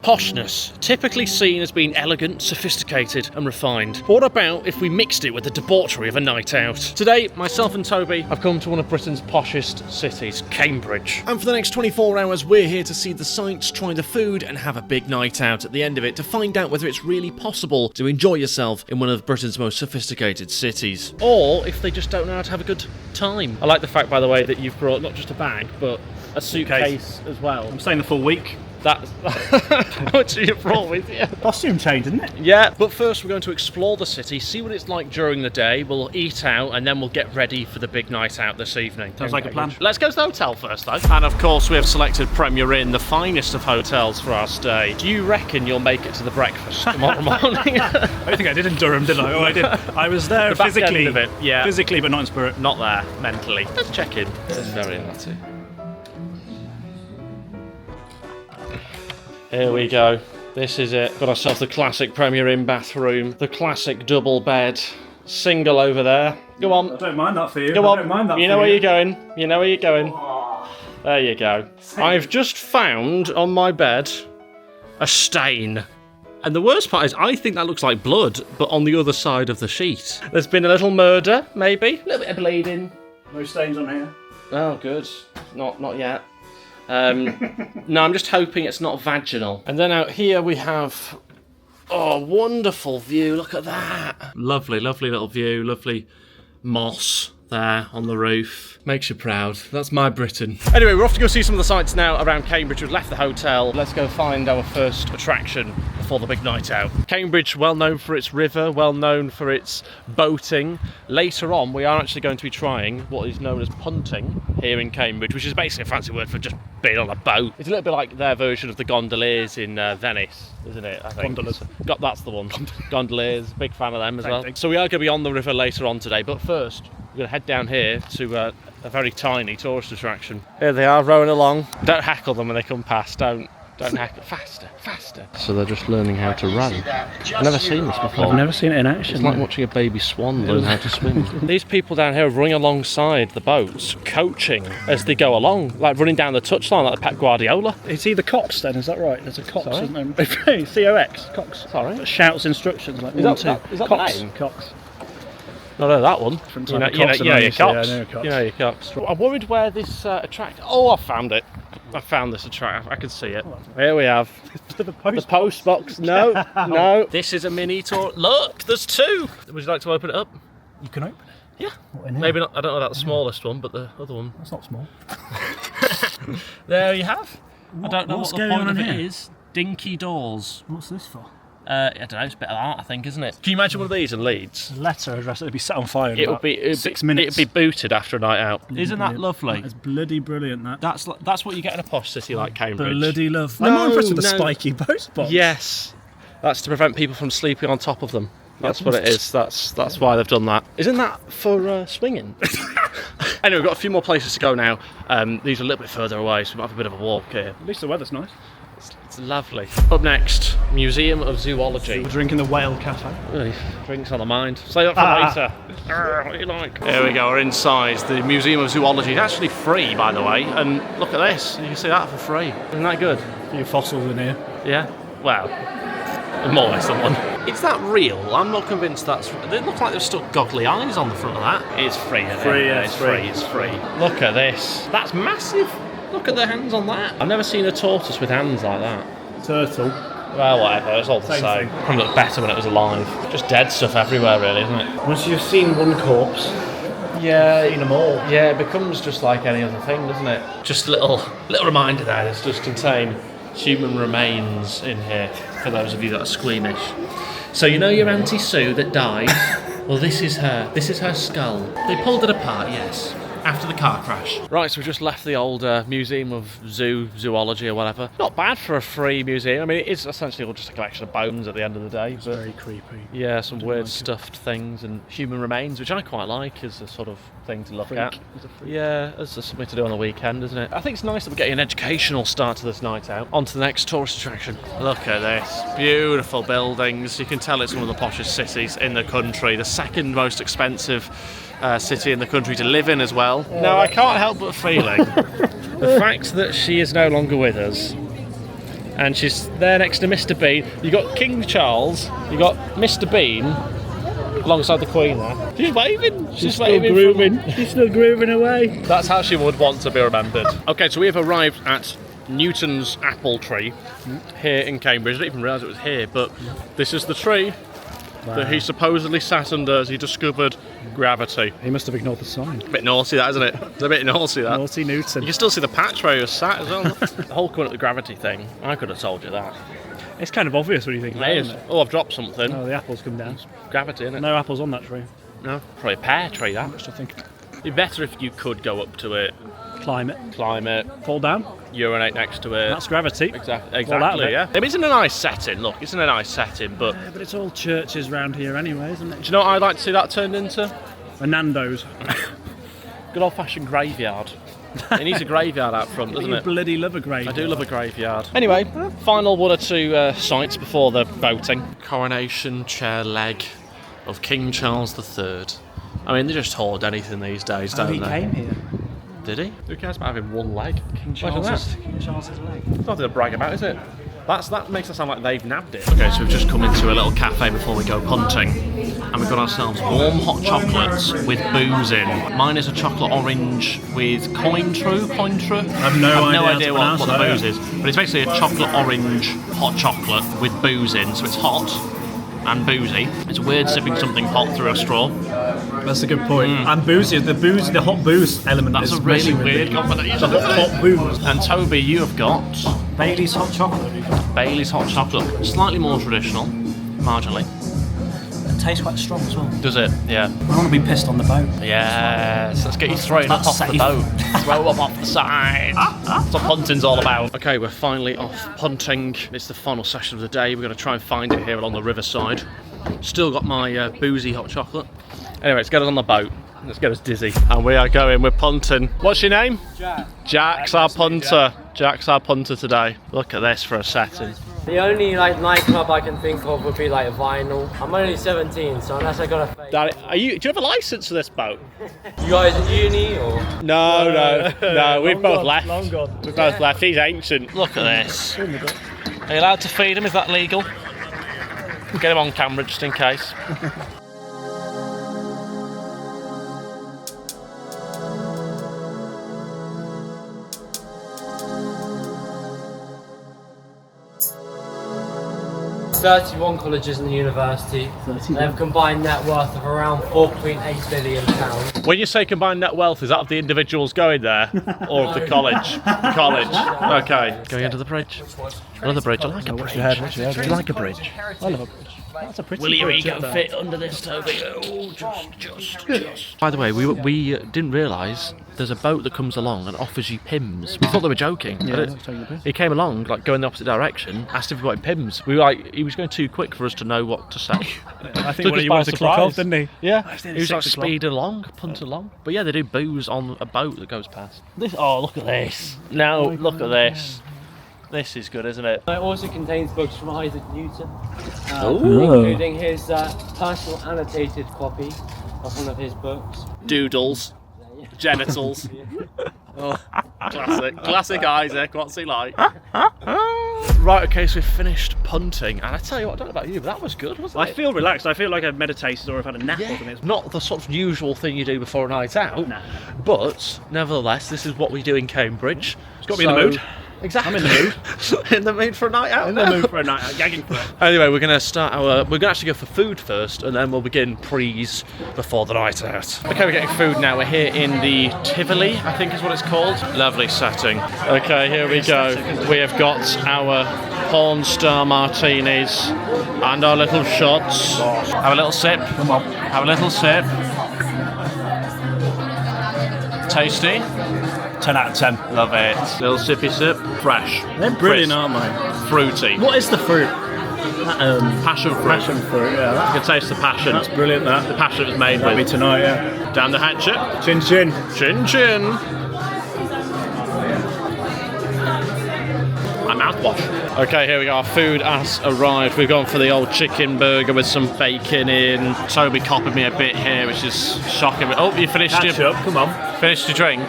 Poshness, typically seen as being elegant, sophisticated and refined. But what about if we mixed it with the debauchery of a night out? Today, myself and Toby have come to one of Britain's poshest cities, Cambridge. And for the next 24 hours, we're here to see the sights, try the food and have a big night out at the end of it to find out whether it's really possible to enjoy yourself in one of Britain's most sophisticated cities. Or if they just don't know how to have a good time. I like the fact, by the way, that you've brought not just a bag, but a suitcase as well. I'm staying the full week. That's what you brought with you. Costume change, isn't it? Yeah, but first we're going to explore the city, see what it's like during the day. We'll eat out and then we'll get ready for the big night out this evening. Sounds like a plan. Let's go to the hotel first though. And of course we have selected Premier Inn, the finest of hotels for our stay. Do you reckon you'll make it to the breakfast tomorrow morning? I don't think I did in Durham, did I? Oh, I did. I was there the physically. Back end of it, yeah. Physically, but not in spirit. Not there, mentally. Let's check in. This is very naughty. Here we go. This is it. Got ourselves the classic Premier Inn bathroom, the classic double bed, single over there. Go on. I don't mind that for you. Go on. I don't mind that you for know you. where you're going. You know where you're going. There you go. I've just found on my bed a stain. And the worst part is I think that looks like blood, but on the other side of the sheet. There's been a little murder, maybe. A little bit of bleeding. No stains on here. Oh, good. Not yet. No, I'm just hoping it's not vaginal. And then out here we have, oh, wonderful view. Look at that. Lovely, lovely little view. Lovely moss there on the roof. Makes you proud. That's my Britain. Anyway, we're off to go see some of the sights now around Cambridge. We've left the hotel. Let's go find our first attraction before the big night out. Cambridge, well known for its river, well known for its boating. Later on, we are actually going to be trying what is known as punting here in Cambridge, which is basically a fancy word for just being on a boat. It's a little bit like their version of the gondoliers in Venice, isn't it? I think. Gondolas. That's the one. Gondoliers, big fan of them as well. Thing. So we are going to be on the river later on today, but first we're going to head down here to a very tiny tourist attraction. Here they are, rowing along. Don't heckle them when they come past. Don't heckle. Faster, faster. So they're just learning how to row. I've never seen this before. I've never seen it in action. It's like watching a baby swan learn how to swim. These people down here are running alongside the boats, coaching as they go along, like running down the touchline like Pep Guardiola. It's either Cox then, is that right? There's a Cox, Sorry? isn't there? C-O-X, Cox. Sorry? That shouts instructions like Is 1, that 2. the Cox. name? Cox. No, that one. Different You type know, of Cox you know your than I Cox. used to, yeah, I know Cox. You know your Cox. I'm worried where this Oh, I found it. I found this attraction. I can see it. Here we have The post. the post box. No, no. This is a mini tour. Look, there's two. Would you like to open it up? You can open it. Yeah. What, in here? Maybe not. I don't know about the smallest one, but the other one. That's not small. There you have. I don't know what's what the going point on of it here? is. Dinky doors. What's this for? I don't know. It's a bit of art, I think, isn't it? Can you imagine one of these in Leeds? A letter address. It'd be set on fire in It would about be 6 minutes. It'd be booted after a night out. Isn't that Brilliant. lovely? It's bloody brilliant, that. That's what you get in a posh city like Cambridge. Bloody love. No, I'm more impressed with the no. spiky post box. Yes, that's to prevent people from sleeping on top of them. That's what it is. That's why they've done that. Isn't that for swinging? Anyway, we've got a few more places to go now. These are a little bit further away, so we might have a bit of a walk here. At least the weather's nice. It's lovely. Up next, Museum of Zoology. We're drinking the Whale Cafe. Ugh, drinks on the mind. Say that for later. What do you like? Here we go, we're inside the Museum of Zoology. It's actually free, by the way, and look at this. You can see that for free. Isn't that good? A few fossils in here. Yeah? Well, more or less than one. Is that real? I'm not convinced that's... They look like they've stuck goggly eyes on the front of that. It's free, isn't it? Free, yeah, It's free. free, it's free. Look at this. That's massive. Look at the hands on that. I've never seen a tortoise with hands like that. Turtle. Well, whatever, it's all the Same same. thing. Probably looked better when it was alive. Just dead stuff everywhere, really, isn't it? Once you've seen one corpse, Yeah, seen them all. yeah, it becomes just like any other thing, doesn't it? Just a little reminder there, this does contain human remains in here, for those of you that are squeamish. So you know your Auntie Sue that died? Well, this is her skull. They pulled it apart, yes, after the car crash. Right, so we've just left the old Museum of Zoology or whatever. Not bad for a free museum. I mean, it is essentially all just a collection of bones at the end of the day. But Very creepy. yeah, some weird like it. stuffed things and human remains, which I quite like as a sort of thing to look at. It's a freak. Yeah, it's just something to do on the weekend, isn't it? I think it's nice that we're getting an educational start to this night out. On to the next tourist attraction. Look at this. Beautiful buildings. You can tell it's one of the poshest cities in the country. The second most expensive city in the country to live in as well. Now, I can't help but feeling the fact that she is no longer with us and she's there next to Mr. Bean. You got King Charles, you got Mr. Bean alongside the Queen there. She's waving. She's still waving. grooving. She's still grooving away. That's how she would want to be remembered. Okay, so we have arrived at Newton's apple tree here in Cambridge. I didn't even realise it was here, but this is the tree that he supposedly sat under as he discovered gravity. He must have ignored the sign. A bit naughty that, isn't it? It's a bit naughty that. Naughty Newton. You can still see the patch where he was sat as well. The whole coming up the gravity thing, I could have told you that. It's kind of obvious when you think about It it, is. isn't it? Oh, I've dropped something. Oh, the apples come down. Gravity, isn't it? No apples on that tree. No. Probably a pear tree, that. I think. It'd be better if you could go up to it, Climb it. climb it, Fall down. urinate next to it. That's gravity. Exactly, Fall out of it. yeah. I mean, it's in a nice setting, look, it's in a nice setting, but Yeah, but it's all churches round here anyway, isn't it? do you know what I'd like to see that turned into? A Nando's. Good old-fashioned graveyard. It needs a graveyard out front, doesn't You it? bloody love a graveyard. I do love a graveyard. Anyway, final one or two sights before the voting. Coronation chair leg of King Charles III. I mean, they just hoard anything these days, don't he they? came here. Did he? Who cares about having one leg? King Imagine that. Charles's leg. It's nothing to brag about, is it? That makes it sound like they've nabbed it. Okay, so we've just come into a little cafe before we go punting, and we've got ourselves warm hot chocolates with booze in. Mine is a chocolate orange with Cointreau. I have no idea what the that, booze is, but it's basically a chocolate orange hot chocolate with booze in, so it's hot and boozy. It's weird sipping something hot through a straw. That's a good point. And boozy, the hot booze element. That's is a really messing with weird it. combination. The hot booze. And Toby, you have got Bailey's hot chocolate. Bailey's hot chocolate, slightly more traditional, marginally. It tastes quite strong as well. Does it? Yeah. I want to be pissed on the boat. Yes, let's get you thrown up That's off the safe. boat. Throw up off the side. That's what punting's all about. Okay, we're finally off punting. It's the final session of the day. We're going to try and find it here along the riverside. Still got my boozy hot chocolate. Anyway, let's get us on the boat. Let's get us dizzy. And we are going, we're punting. What's your name? Jack. Jack's our punter. Jack's our punter today. Look at this for a setting. The only nightclub I can think of would be Vinyl. I'm only 17, so unless I got a fake. Daddy, do you have a license for this boat? You guys at uni or? No, we've both gone, left. long gone. We've both left. He's ancient. Look at this. Are you allowed to feed him? Is that legal? Get him on camera just in case. There's 31 colleges in the university. They have a combined net worth of around £4.8 billion. When you say combined net wealth, is that of the individuals going there or of the college? The college. Okay. Going into the bridge. Another bridge. I like a bridge. Do you like a bridge? I love a bridge. That's a pretty Will your bridge, ego isn't fit under this, Toby? Oh, just. By the way, we didn't realise there's a boat that comes along and offers you Pims. We thought they were joking. Yeah, But that's taking the piss. he came along, going the opposite direction, asked if we wanted Pims. He was going too quick for us to know what to say. I think Took what us he by wanted to clock surprise. off, didn't he? Yeah, He he was like 6 o'clock. speeding along, punting along. But yeah, they do booze on a boat that goes past. Look at this. Now, look at this. This is good, isn't it? It also contains books from Isaac Newton, Ooh. including his personal annotated copy of one of his books. Doodles. Genitals. Oh, classic Isaac. What's he like? Right, okay, so we've finished punting, and I tell you what, I don't know about you, but that was good, wasn't I it? feel relaxed. I feel like I've meditated or I've had a nap or something. It's not the sort of usual thing you do before a night out, No. but nevertheless, this is what we do in Cambridge. It's got to be in the mood. Exactly. I'm in the mood. In the mood for a night out. In the now. mood for a night out, gagging for it. Anyway, we're going to start we're going to actually go for food first, and then we'll begin prees before the night out. Okay, we're getting food now. We're here in the Tivoli, I think is what it's called. Lovely setting. Okay, here we go. We have got our Porn Star martinis and our little shots. Have a little sip. Come on. Have a little sip. Tasty. 10 out of 10. Love it. Little sippy sip. Fresh. They're brilliant, Crisp. aren't they? Fruity. What is the fruit? Passion fruit. Passion fruit, yeah. You can taste the passion. That's brilliant, The that. passion it was made That'll be with. tonight, yeah. Down the hatchet. Chin chin. Chin chin. My mouthwash. Okay, here we go. Our food has arrived. We've gone for the old chicken burger with some bacon in. Toby copied me a bit here, which is shocking. Oh, you finished Catch your up, come on. finished your drink.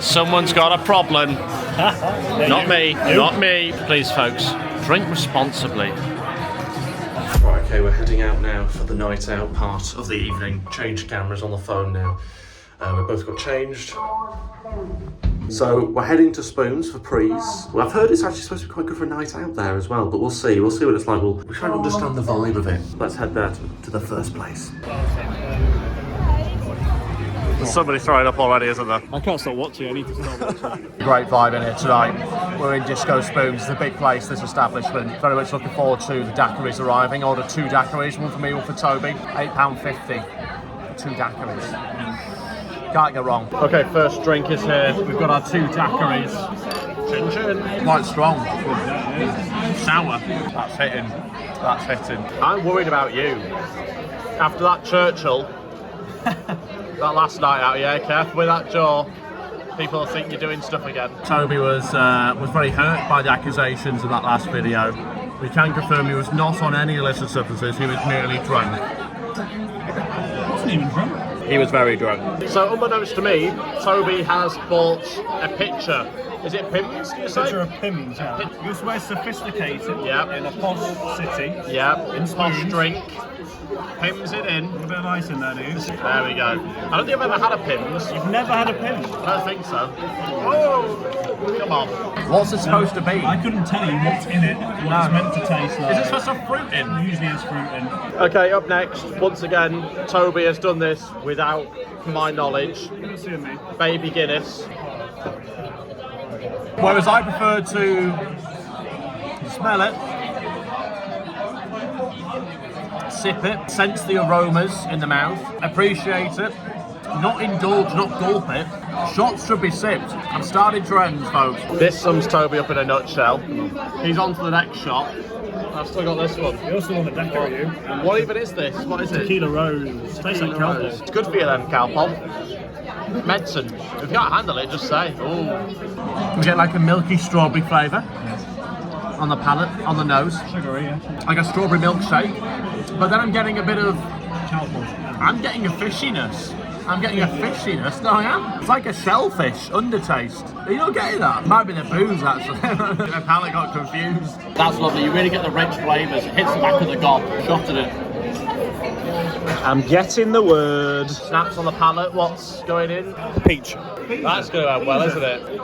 Someone's got a problem. Not me. Not me. Please, folks, drink responsibly. Right, okay, we're heading out now for the night out part of the evening. Changed cameras on the phone now. We both got changed. So we're heading to Spoons for Prees. Well, I've heard it's actually supposed to be quite good for a night out there as well, but we'll see. We'll see what it's like. We'll try and understand the vibe of it. Let's head there to the first place. There's somebody throwing up already, isn't there? I can't stop watching. I need to stop watching. Great vibe in here tonight. We're in Disco Spoons. It's a big place, this establishment. Very much looking forward to the daiquiris arriving. Ordered 2 daiquiris, one for me, one for Toby. £8.50 for 2 daiquiris. Can't go wrong. Okay, first drink is here. We've got our 2 daiquiris. Chin chin. Quite strong. Sour. That's hitting. That's hitting. I'm worried about you. After that Churchill, that last night out, yeah, careful with that jaw. People think you're doing stuff again. Toby was very hurt by the accusations of that last video. We can confirm he was not on any illicit substances. He was merely drunk. I wasn't even drunk. He was very drunk. So, unbeknownst to me, Toby has bought a picture. Is it Pims, do you say? Picture of Pims, yeah. Because we're sophisticated Yep. in a posh city. Yeah, In posh Spoons. drink. Pims it in. A bit of ice in there, dude. There we go. I don't think I've ever had a Pims. You've never had a Pim? I don't think so. Oh, come on. What's it supposed to be? I couldn't tell you what's in it, what it's meant to taste like. Is it supposed to have fruit in? Usually has fruit in. Okay, up next, once again, Toby has done this without my knowledge. You don't see me. Baby Guinness. Whereas I prefer to smell it, sip it, sense the aromas in the mouth, appreciate it, not indulge, not gulp it. Shots should be sipped. I'm starting trends, folks. This sums Toby up in a nutshell. He's on to the next shot. I've still got this one. You also want to decorate you. What even is this? What is it? Tequila Rose. Tastes like Calpol. It's good for you then, Calpol. Medicine. If you can't handle it, just say. Ooh. We get like a milky strawberry flavour on the palate, on the nose. Sugary, yeah. Like a strawberry milkshake. But then I'm getting a bit of, Calpol. I'm getting a fishiness. I'm getting a fishiness. No, I am. It's like a shellfish undertaste. Are you not getting that? Might be the booze, actually. My palate got confused. That's lovely. You really get the rich flavours. It hits the back of the gob. Shot at it. I'm getting the word. Snaps on the palate. What's going in? Peach. That's going to end well, isn't it?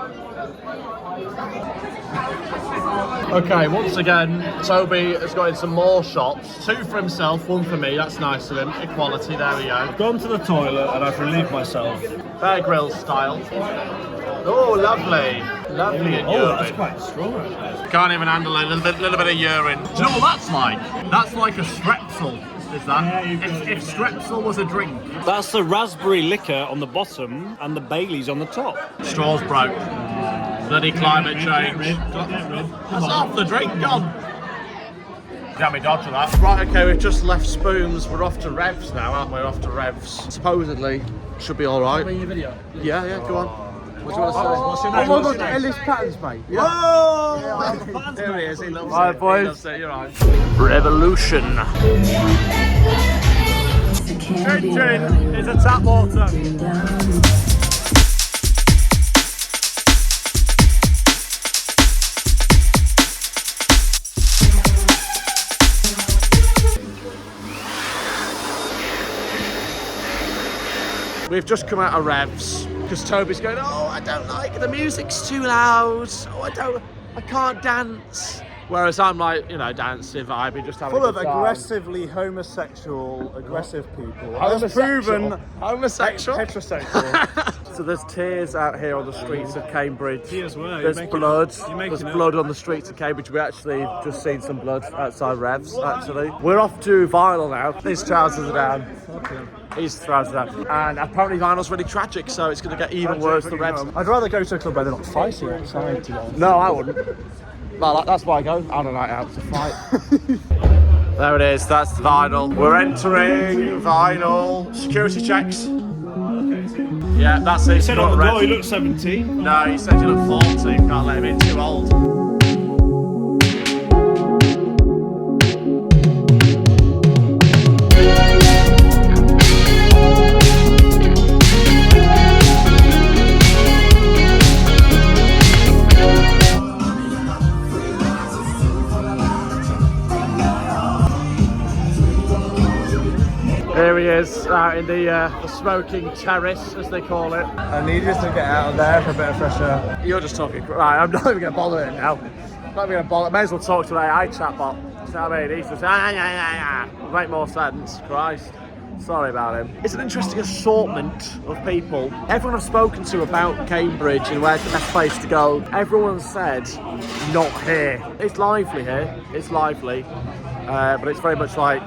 Okay, once again, Toby has got in some more shots. 2 for himself, 1 for me. That's nice of him. Equality, there we go. Gone to the toilet and I've relieved myself. Bear Grylls style. Oh, lovely. Lovely in Oh, that's urine. quite strong. Can't even handle it. A little bit of urine. Do you know what that's like? That's like a strepsil, is that? Yeah, you've got if strepsil was a drink. That's the raspberry liquor on the bottom and the Baileys on the top. Straws broke. Bloody climate change. Get rid. That's half the drink gone. Got me dodge of that. Right, okay, we've just left Spoons. We're off to Revs now, aren't we? We're off to Revs. Supposedly, should be alright. Your video. Yeah, go on. What do you want to say? What's your name? What's your name? Ellis Patterns, mate. Oh! There he is, he loves Right, it. boys. He loves it, you're right. Revolution. Chin chin is a tap water. We've just come out of Revs because Toby's going, oh, I don't like it, the music's too loud. Oh, I can't dance. Whereas I'm like, you know, dancing, vibing, just having Full a of good time. aggressively homosexual, aggressive people. That's Homosexual? proven Homosexual? heterosexual. So there's tears out here on the streets of Cambridge. Tears were, you're There's making blood. it- you're making There's it blood up. on the streets of Cambridge. We actually just seen some blood outside Revs, actually. We're off to Vinyl now. His trousers are down. His trousers are down. And apparently Vinyl's really tragic, so it's going to get even worse than Revs. I'd rather go to a club where they're not fighting outside, to be honest. No, I wouldn't. Well, that's why I go on a night out to fight. There it is, that's Vinyl. We're entering Vinyl. Security checks. Yeah, that's it. He said on the door he looked 17. No, he said you look 40. Can't let him in, too old. Here he is, out in the smoking terrace, as they call it. I needed to get out of there for a bit of fresh air. You're just talking. Right, I'm not even going to bother him now. I'm not even going to bother. May as well talk to an AI chatbot. You know what I mean? He's just, It'll make more sense. Christ. Sorry about him. It's an interesting assortment of people. Everyone I've spoken to about Cambridge and where's the best place to go, everyone said, not here. It's lively here. It's lively. But it's very much like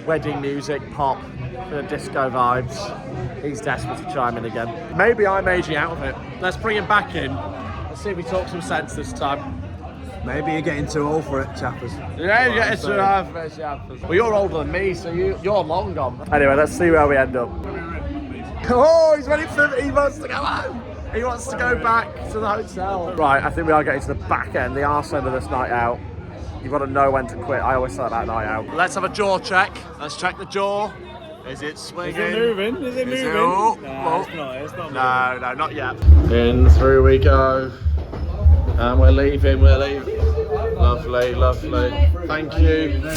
wedding music, pop, disco vibes. He's desperate to chime in again. Maybe I'm aging out of it. Let's bring him back in. Let's see if he talks some sense this time. Maybe you're getting too old for it, chappers. Yeah, you're getting too old for it, chappers. Well, you're older than me, so you're long gone. Anyway, let's see where we end up. Oh, he's ready for he wants to go home. He wants to go back to the hotel. Right, I think we are getting to the back end, the arse end of this night out. You've got to know when to quit. I always say that night out. Let's have a jaw check. Let's check the jaw. Is it swinging? Is it moving? Is it moving? Oh, No, it's not. No, not yet. In through we go. And we're leaving. Lovely, lovely. Thank you.